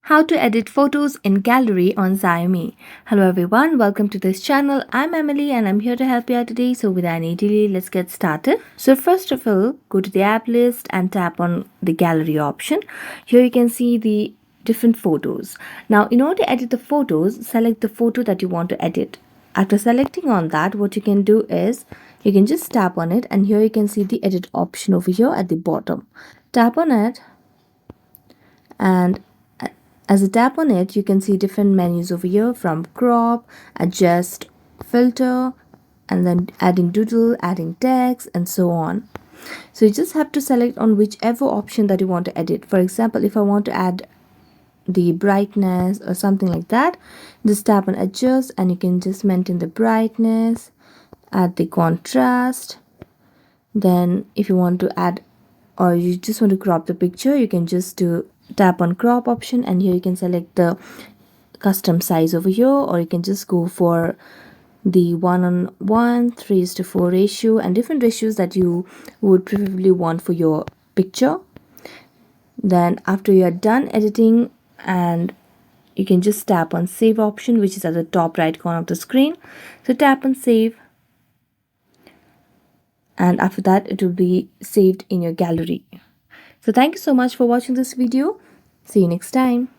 How to edit photos in gallery on Xiaomi. Hello everyone, welcome to this channel. I'm Emily and I'm here to help you out today. So without any delay, let's get started. So first of all, go to the app list and tap on the gallery option. Here you can see the different photos. Now in order to edit the photos, select the photo that you want to edit. After selecting on that, what you can do is you can just tap on it, and here you can see the edit option over here at the bottom. Tap on it, and as you tap on it, you can see different menus over here, from crop, adjust, filter, and then adding doodle, adding text, and so on. So you just have to select on whichever option that you want to edit. For example, if I want to add the brightness or something like that, just tap on adjust and you can just maintain the brightness, add the contrast. Then if you want to add, or you just want to crop the picture, you can just tap on crop option, and here you can select the custom size over here, or you can just go for the 1:1, 3:4 ratio, and different ratios that you would preferably want for your picture. Then after you are done editing, and you can just tap on save option, which is at the top right corner of the screen. So tap on save, and after that it will be saved in your gallery. So thank you so much for watching this video. See you next time.